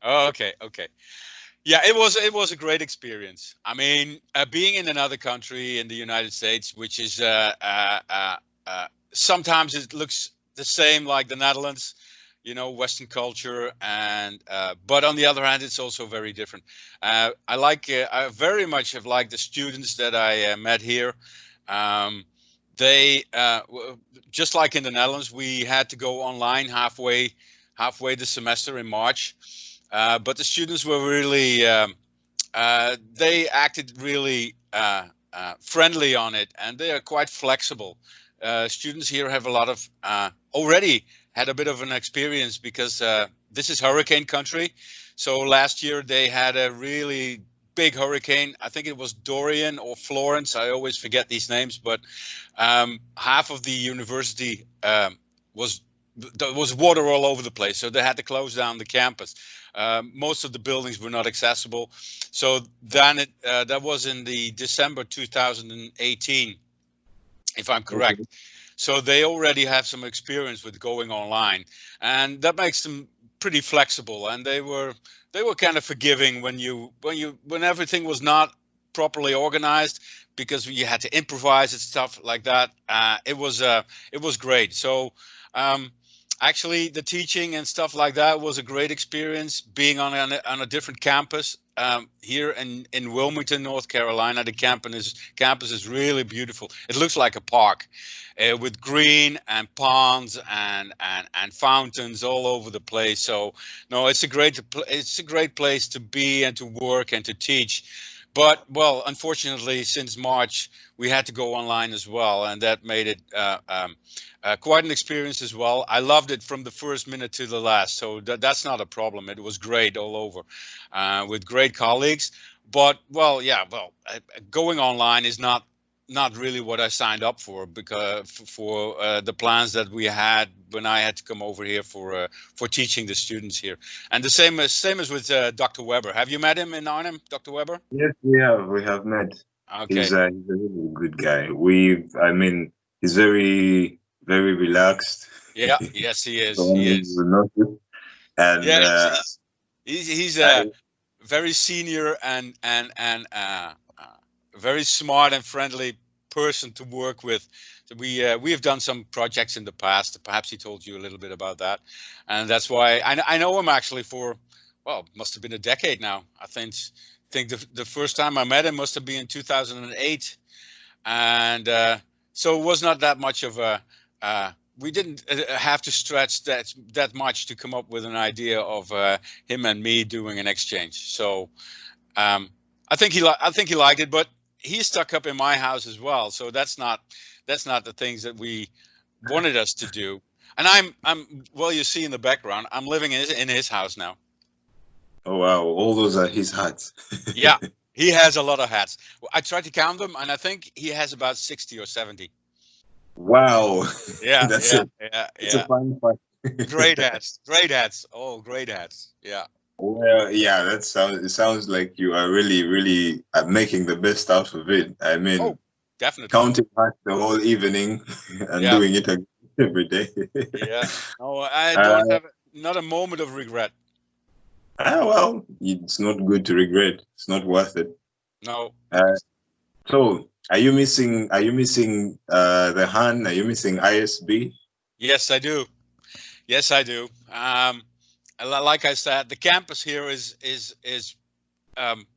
Oh, okay, okay. Yeah, it was a great experience. I mean, being in another country in the United States, which is sometimes it looks the same like the Netherlands, Western culture, and but on the other hand, it's also very different. I very much have liked the students that I met here. Um, they just like in the Netherlands, we had to go online halfway the semester in March. But the students were really, they acted really friendly on it, and they are quite flexible. Students here have a lot of already had a bit of an experience because this is hurricane country. So last year they had a really big hurricane. I think it was Dorian or Florence. I always forget these names, but half of the university was there was water all over the place, so they had to close down the campus. Most of the buildings were not accessible. So then that was in the December 2018, if I'm correct. Okay. So they already have some experience with going online, and that makes them pretty flexible. And they were kind of forgiving when everything was not properly organized, because you had to improvise and stuff like that. It was great. So um, actually, the teaching and stuff like that was a great experience. Being on a different campus here in Wilmington, North Carolina, the campus is really beautiful. It looks like a park with green and ponds and fountains all over the place. So no, it's a great place to be and to work and to teach. But well, unfortunately, since March, we had to go online as well, and that made it quite an experience as well. I loved it from the first minute to the last, so that's not a problem. It was great all over, with great colleagues. But well, yeah, well, going online is not really what I signed up for, because for the plans that we had when I had to come over here for teaching the students here. And the same as with Dr. Weber. Have you met him in Arnhem, Dr. Weber? Yes, we have met. Okay. He's a really good guy. I mean, he's very relaxed. Yeah. Yes, he is. Someone He you is. will notice. And Yeah. He's I, a very senior and very smart and friendly person to work with. So we have done some projects in the past. Perhaps he told you a little bit about that, and that's why I know him actually for, well, must have been a decade now. I think the first time I met him must have been in 2008, and so it was not that much of a. We didn't have to stretch that much to come up with an idea of him and me doing an exchange. So um, I think he liked it, but he stuck up in my house as well. So that's not the things that we wanted us to do. And I'm well, you see in the background, I'm living in his house now. oh wow, all those are his hats. Yeah, he has a lot of hats. I tried to count them, and I think he has about 60 or 70. Wow, Yeah, that's yeah, a yeah, that's a yeah. fun fact. Great hats, great hats. Oh, great hats. Yeah. Well, yeah, it sounds like you are really making the best out of it. I Oh, mean, definitely. counting back the whole evening and Yeah, doing it again every day. yeah. No, I don't uh, have not a moment of regret. well, it's not good to regret. It's not worth it. No. Uh, so, are you missing the Han? Are you missing ISB? Yes, I do. Yes, I do. Like I said, the campus here is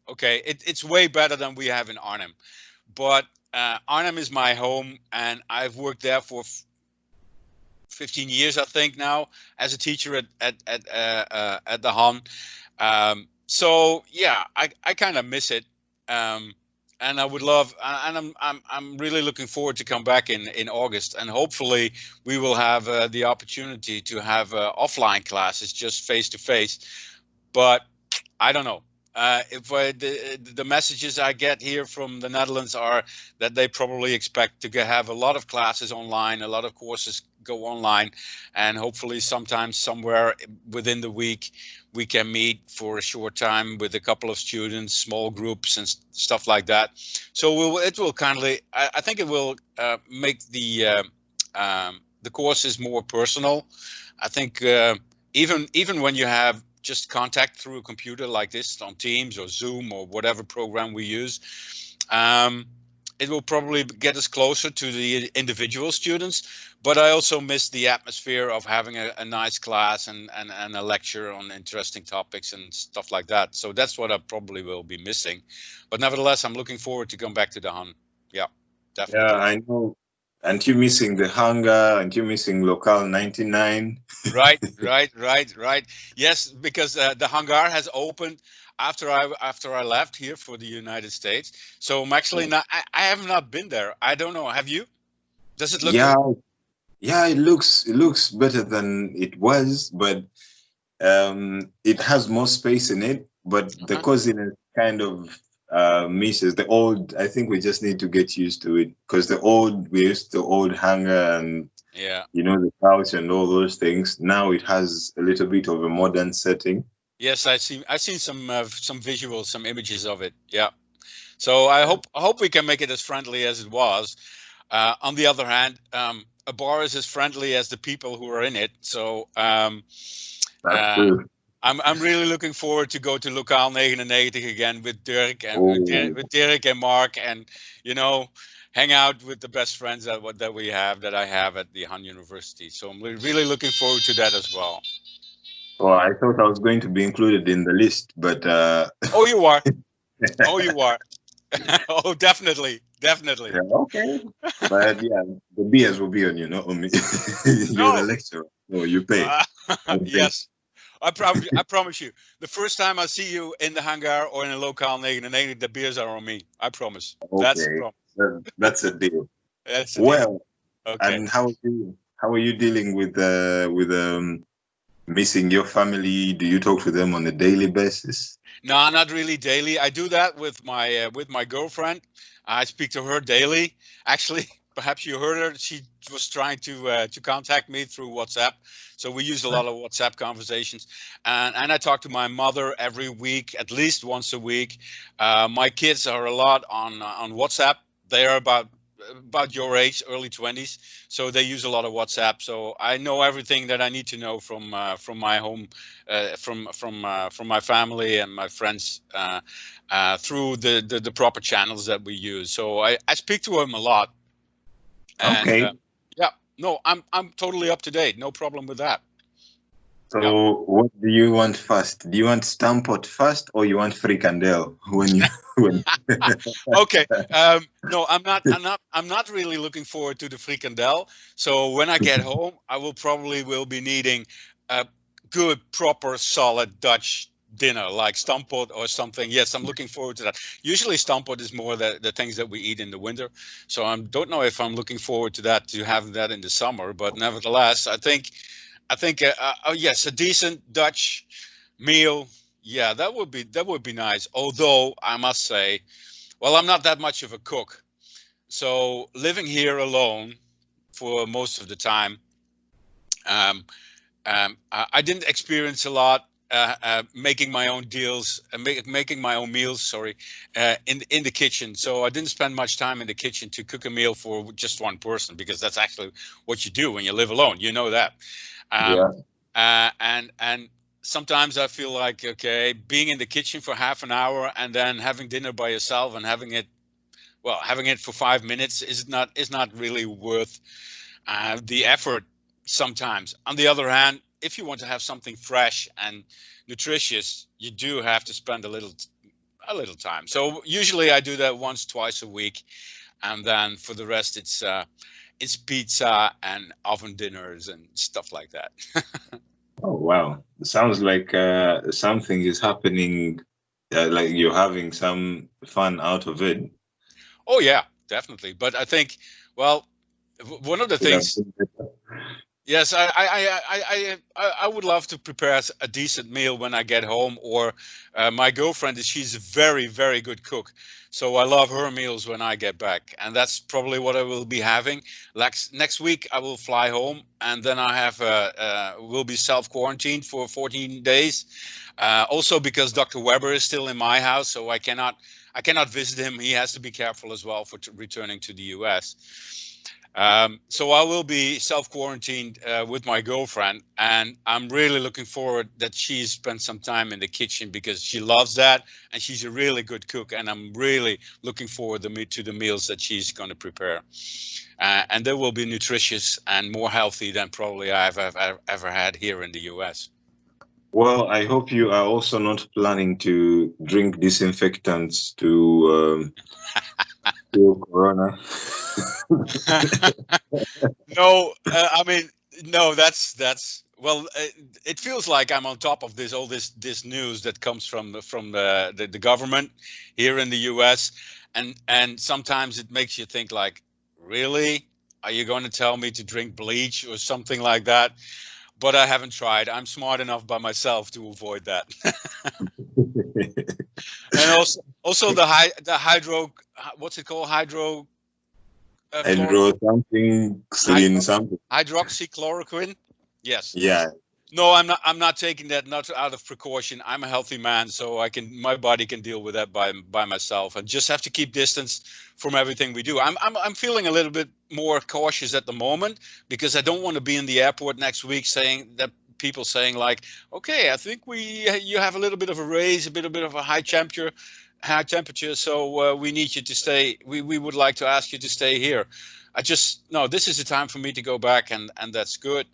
okay. It's way better than we have in Arnhem, but Arnhem is my home, and I've worked there for 15 years, I think now, as a teacher at the Han. So yeah, I kind of miss it. And I would love, and I'm really looking forward to come back in August, and hopefully we will have the opportunity to have offline classes, just face to face. But I don't know. If the messages I get here from the Netherlands are that they probably expect to have a lot of classes online, a lot of courses go online, and hopefully sometimes somewhere within the week we can meet for a short time with a couple of students, small groups and stuff like that. So it will kindly, I think it will make the courses more personal. I think even when you have just contact through a computer like this on Teams or Zoom or whatever program we use. It will probably get us closer to the individual students, but I also miss the atmosphere of having a nice class and a lecture on interesting topics and stuff like that. So that's what I probably will be missing. But nevertheless, I'm looking forward to come back to the Hun. Yeah, Yeah, definitely. I know. Aren't you missing the hunger? Aren't you missing Local 99? Right. Yes, because the hangar has opened after I left here for the United States. So I'm actually not. I have not been there. I don't know. Have you? Does it look Yeah, good? yeah, it looks better than it was, but it has more space in it. But the Uh-huh. coziness kind of misses the old. I think we just need to get used to it because we used the old hangar and Yeah. the couch and all those things. Now it has a little bit of a modern setting. Yes, I've seen some visuals, some images of it. Yeah. So I hope we can make it as friendly as it was. On the other hand, a bar is as friendly as the people who are in it. So That's uh, true. I'm really looking forward to go to Lokaal 99 again with Dirk and Oh, with Dirk and Mark, and you know, hang out with the best friends that I have at the Han University. So I'm really looking forward to that as well. well, I thought I was going to be included in the list, but Oh, you are. Oh, you are. Oh, definitely. yeah, okay. But yeah, the beers will be on you, not on me. You're the No. lecturer, so you pay. I think. Yes. I promise you. The first time I see you in the hangar or in a Lokaal 99, the beers are on me. I promise. That's a Okay, promise. that's a deal. That's a deal. Well, Okay. and how are you dealing with missing your family? Do you talk to them on a daily basis? No, not really daily. I do that with my girlfriend. I speak to her daily. Actually, perhaps you heard her. She was trying to contact me through WhatsApp. So we use a lot of WhatsApp conversations, and I talk to my mother every week, at least once a week. My kids are a lot on WhatsApp. They are about your age, early 20s, so they use a lot of WhatsApp. So I know everything that I need to know from my home, from my family and my friends, through the proper channels that we use. So I speak to them a lot, and Okay. yeah, no, I'm totally up to date. No problem with that. Yeah. So what do you want first? Do you want Stampot first or you want fricandel when you when Okay. No, I'm not really looking forward to the frikandel. So when I get home, I will be needing a good, proper, solid Dutch dinner like stampot or something. Yes, I'm looking forward to that. Usually stampot is more the things that we eat in the winter. So I don't know if I'm looking forward to that, to have that in the summer, but nevertheless, I think yes, a decent Dutch meal. Yeah, that would be nice. Although I must say, well, I'm not that much of a cook. So living here alone for most of the time, um, I didn't experience a lot making my own deals, making my own meals. Sorry, in the kitchen. So I didn't spend much time in the kitchen to cook a meal for just one person, because that's actually what you do when you live alone. You know that. Um, yeah. and sometimes I feel like, okay, being in the kitchen for half an hour and then having dinner by yourself and having it for 5 minutes is not really worth the effort sometimes. On the other hand, if you want to have something fresh and nutritious, you do have to spend a little time. So usually I do that once, twice a week, and then for the rest it's pizza and oven dinners and stuff like that. Oh wow. Sounds like something is happening, like you're having some fun out of it. Oh yeah, definitely. But I think, well, one of the Could have things. been better. Yes, I would love to prepare a decent meal when I get home. Or my girlfriend she's a very, very good cook, so I love her meals when I get back, and that's probably what I will be having. Like next week, I will fly home, and then I have will be self quarantined for 14 days. Also because Dr. Weber is still in my house, so I cannot visit him. He has to be careful as well for returning to the U.S. So I will be self-quarantined with my girlfriend, and I'm really looking forward that she spent some time in the kitchen because she loves that, and she's a really good cook, and I'm really looking forward to the meals that she's going to prepare. And they will be nutritious and more healthy than probably I've ever had here in the US. Well, I hope you are also not planning to drink disinfectants to kill corona. No, I mean, no, that's well, it feels like I'm on top of this news that comes from the government here in the US, and sometimes it makes you think like, really? Are you going to tell me to drink bleach or something like that? But I haven't tried. I'm smart enough by myself to avoid that. And also the hydro, what's it called? Hydro something, clean Hydro, something. hydroxychloroquine. Yes. Yeah. No, I'm not taking that, not out of precaution. I'm a healthy man, so my body can deal with that by myself, and just have to keep distance from everything we do. I'm feeling a little bit more cautious at the moment because I don't want to be in the airport next week saying that people saying like, okay, I think you have a little bit of a raise, a bit of a high temperature, so we need you to stay. We would like to ask you to stay here. I just no, this is the time for me to go back, and that's good.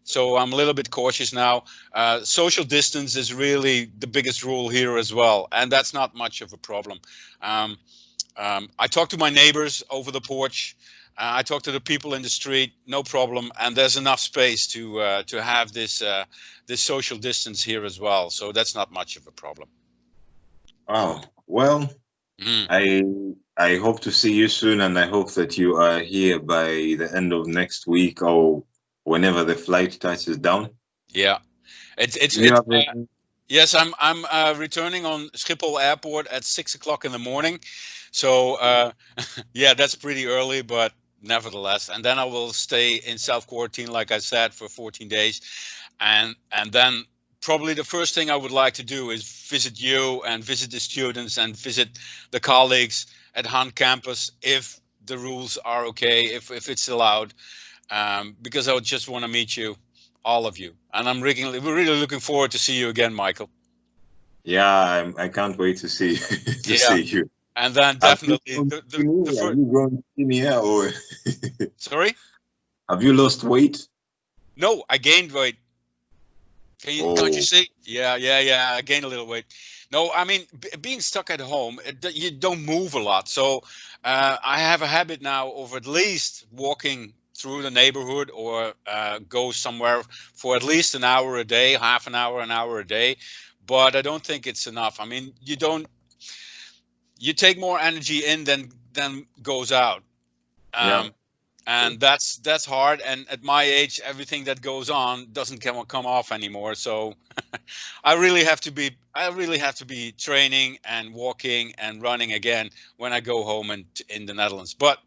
So I'm a little bit cautious now. Social distance is really the biggest rule here as well, and that's not much of a problem. Um, I talk to my neighbors over the porch. I talk to the people in the street, no problem. And there's enough space to have this social distance here as well. So that's not much of a problem. Oh, well, Mm, I I hope to see you soon, and I hope that you are here by the end of next week or whenever the flight touches down. yeah, it's Do you it. have a, Yes, I'm returning on Schiphol Airport at 6 o'clock in the morning. So yeah, that's pretty early, but nevertheless. And then I will stay in self quarantine, like I said, for 14 days, and then probably the first thing I would like to do is visit you and visit the students and visit the colleagues at Han campus if the rules are okay, if it's allowed, because I would just want to meet you, all of you, and we're really looking forward to see you again, Michael. yeah, I can't wait to see to Yeah, see you. and then Have you definitely grown the skinny? Have first. you grown skinny, or Sorry, have you lost weight? no, I gained weight. Can't you Oh, see? Yeah, yeah, yeah. I gained a little weight. No, I mean being stuck at home, you don't move a lot. So I have a habit now of at least walking through the neighborhood or go somewhere for at least an hour a day, half an hour a day. But I don't think it's enough. I mean, you take more energy in than goes out. yeah. Um, and that's hard. And at my age, everything that goes on doesn't come off anymore. So I really have to be training and walking and running again when I go home and in the Netherlands. But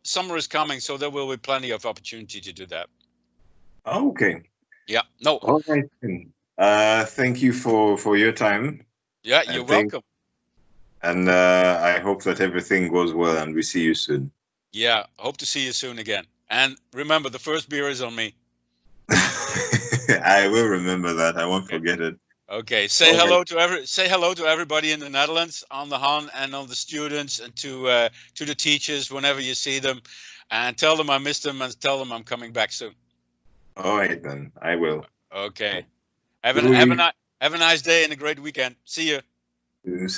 summer is coming, so there will be plenty of opportunity to do that. Okay. Yeah. No. All right. Then. Thank you for your time, Yeah. You're and thank welcome. and I hope that everything goes well, and we see you soon. Yeah. Hope to see you soon again. And remember, the first beer is on me. I will remember that. I won't Okay. forget it. Okay. All right. Say hello to everybody in the Netherlands, on the Han and on the students, and to the teachers whenever you see them, and tell them I miss them and tell them I'm coming back soon. All right then. I will. Okay. Have Good a have a week. ni- have a nice day and a great weekend. See you.